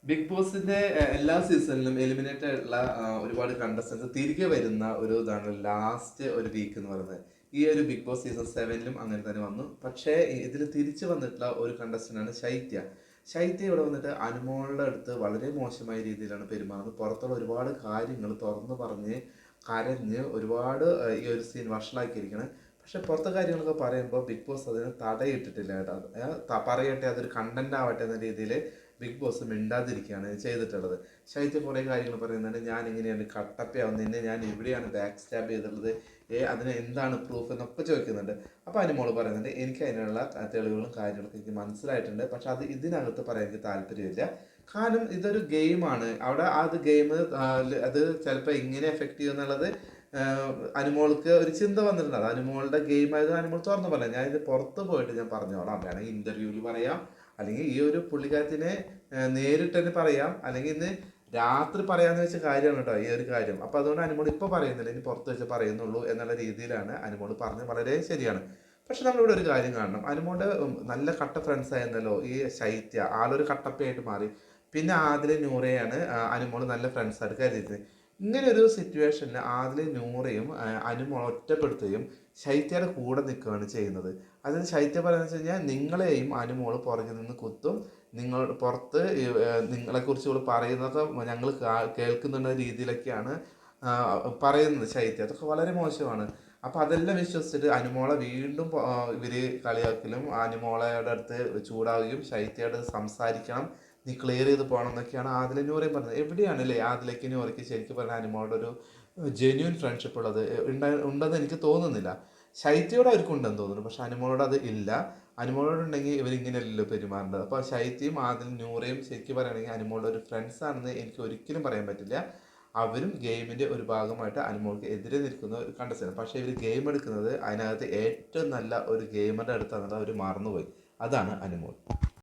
Big ബോസിന്റെ എല്ലാ സീസണിലും എലിമിനേറ്റ് ആയിട്ടുള്ള ഒരുപാട് കണ്ടസ്റ്റൻസ് തിരികെ വരുന്ന ഒരു ഇതാണ് ലാസ്റ്റ് ഒരു വീക്ക് എന്ന് പറയുന്നത്. ഈ ഒരു ബിഗ് ബോസ് സീസൺ 7ലും അങ്ങനെ തന്നെ വന്നു. പക്ഷേ ഇതിൽ തിരിച്ചു വന്നിട്ടുള്ള ഒരു കണ്ടസ്റ്റന്റ് ആണ് ശൈത്യ. ശൈത്യ ഇവിടെ വന്നിട്ട് അനുമോളുടെ അടുത്ത് വളരെ മോശമായ രീതിയിലാണ് പെരുമാറുന്നത്. പുറത്തുള്ള ഒരുപാട് കാര്യങ്ങൾ തുറന്നു പറഞ്ഞ് കരഞ്ഞ് ഒരുപാട് ഈ ഒരു സീൻ വഷളാക്കിയിരിക്കണം. പക്ഷെ പുറത്തെ കാര്യങ്ങളൊക്കെ പറയുമ്പോൾ ബിഗ് ബോസ് അതിന് തടയിട്ടിട്ടില്ല കേട്ടോ. പറയട്ടെ, അതൊരു കണ്ടന്റ് ആവട്ടെ എന്ന രീതിയിൽ ബിഗ് ബോസ് മിണ്ടാതിരിക്കുകയാണ് ചെയ്തിട്ടുള്ളത്. ശൈത്യ കുറേ കാര്യങ്ങൾ പറയുന്നുണ്ട്. ഞാൻ ഇങ്ങനെയാണ് കട്ടപ്പയാവുന്നത്, എന്നെ ഞാൻ ഇവിടെയാണ് ബാക്ക് സ്റ്റാബ് ചെയ്തിട്ടുള്ളത്, അതിന് എന്താണ് പ്രൂഫ് എന്നൊക്കെ ചോദിക്കുന്നുണ്ട്. അപ്പോൾ അനുമോള് പറയുന്നുണ്ട്, എനിക്ക് അതിനുള്ള തെളിവുകളും കാര്യങ്ങളൊക്കെ എനിക്ക് മനസ്സിലായിട്ടുണ്ട്, പക്ഷെ അത് ഇതിനകത്ത് പറയാൻ എനിക്ക് താല്പര്യമില്ല. കാരണം ഇതൊരു ഗെയിമാണ്. അവിടെ അത് ഗെയിം അത് ചിലപ്പോൾ എങ്ങനെ എഫക്റ്റ് ചെയ്യും എന്നുള്ളത് അനുമോൾക്ക് ഒരു ചിന്ത വന്നിട്ടുണ്ട്. അത് അനുമോളുടെ ഗെയിം ആയത് അനുമോൾ തുറന്നു പറയാം. ഞാൻ ഇത് പുറത്ത് പോയിട്ട് ഞാൻ പറഞ്ഞോളാം, വേണമെങ്കിൽ ഇന്റർവ്യൂവിൽ പറയാം, അല്ലെങ്കിൽ ഈ ഒരു പുള്ളിക്കാരത്തിനെ നേരിട്ട് തന്നെ പറയാം, അല്ലെങ്കിൽ ഇന്ന് രാത്രി പറയാന്ന് വെച്ച കാര്യമാണ് കേട്ടോ ഈ ഒരു കാര്യം. അപ്പൊ അതുകൊണ്ട് അനുമോൾ ഇപ്പൊ പറയുന്നില്ല, ഇനി പുറത്ത് വെച്ച് പറയുന്നുള്ളൂ എന്നുള്ള രീതിയിലാണ് അനുമോൾ പറഞ്ഞത്. വളരെ ശരിയാണ്. പക്ഷെ നമ്മളിവിടെ ഒരു കാര്യം കാണണം. അനുമോളുടെ നല്ല കട്ട ഫ്രണ്ട്സ് ആയിരുന്നല്ലോ ഈ ശൈത്യ, ആളൊരു കട്ടപ്പയായിട്ട് മാറി. പിന്നെ ആദിലെ നൂറയാണ് അനുമോൾ നല്ല ഫ്രണ്ട്സായിട്ട് കരുതിയിരുന്നത്. ഇങ്ങനെ ഒരു സിറ്റുവേഷനിൽ ആദിലെ നൂറയും അനുമോൾ ഒറ്റപ്പെടുത്തുകയും ശൈത്യയുടെ കൂടെ നിൽക്കുകയാണ് ചെയ്യുന്നത്. അതായത് ശൈത്യ പറയുന്നത് വെച്ച് കഴിഞ്ഞാൽ, നിങ്ങളെയും അനുമോൾ പുറകിൽ നിന്ന് കുത്തും, നിങ്ങൾ പുറത്ത് നിങ്ങളെക്കുറിച്ച് ഇവൾ പറയുന്നത് ഞങ്ങൾ കേൾക്കുന്നുണ്ട രീതിയിലൊക്കെയാണ് പറയുന്നത് ശൈത്യ. അതൊക്കെ വളരെ മോശമാണ്. അപ്പം അതെല്ലാം വിശ്വസിച്ചിട്ട് അനുമോളെ വീണ്ടും ഇവർ കളിയാക്കലും അനുമോളയുടെ അടുത്ത് ചൂടാവുകയും ശൈത്യയോട് സംസാരിക്കണം, നീ ക്ലിയർ ചെയ്ത് പോകണം എന്നൊക്കെയാണ് ആദില നൂറയും പറഞ്ഞത്. എവിടെയാണ് അല്ലേ ആദിലയ്ക്ക് നൂറയ്ക്ക് ശരിക്കും പറഞ്ഞാൽ അനുമോളുടെ ഒരു ജെന്യൂൻ ഫ്രണ്ട്ഷിപ്പ് ഉള്ളത്? ഉണ്ടെന്ന് എനിക്ക് തോന്നുന്നില്ല. ശൈത്യയോട് അവർക്ക് ഉണ്ടെന്ന് തോന്നുന്നു, പക്ഷെ അനുമോളോട് അത് ഇല്ല. അനുമോളോടുണ്ടെങ്കിൽ ഇവരിങ്ങനെയല്ലല്ലോ പെരുമാറേണ്ടത്. അപ്പോൾ ശൈത്യയും ആദിലും നൂറയും ശരിക്കും പറയുകയാണെങ്കിൽ അനുമോളുടെ ഒരു ഫ്രണ്ട്സ് ആണെന്ന് എനിക്ക് ഒരിക്കലും പറയാൻ പറ്റില്ല. അവരും ഗെയിമിൻ്റെ ഒരു ഭാഗമായിട്ട് അനുമോൾക്ക് എതിരെ നിൽക്കുന്ന ഒരു കണ്ടസ്റ്റന്റ്. പക്ഷേ ഇവർ ഗെയിം എടുക്കുന്നത് അതിനകത്ത് ഏറ്റവും നല്ല ഒരു ഗെയിമറുടെ അടുത്താണെന്നുള്ളത് അവർ മറന്നുപോയി. അതാണ് അനുമോൾ.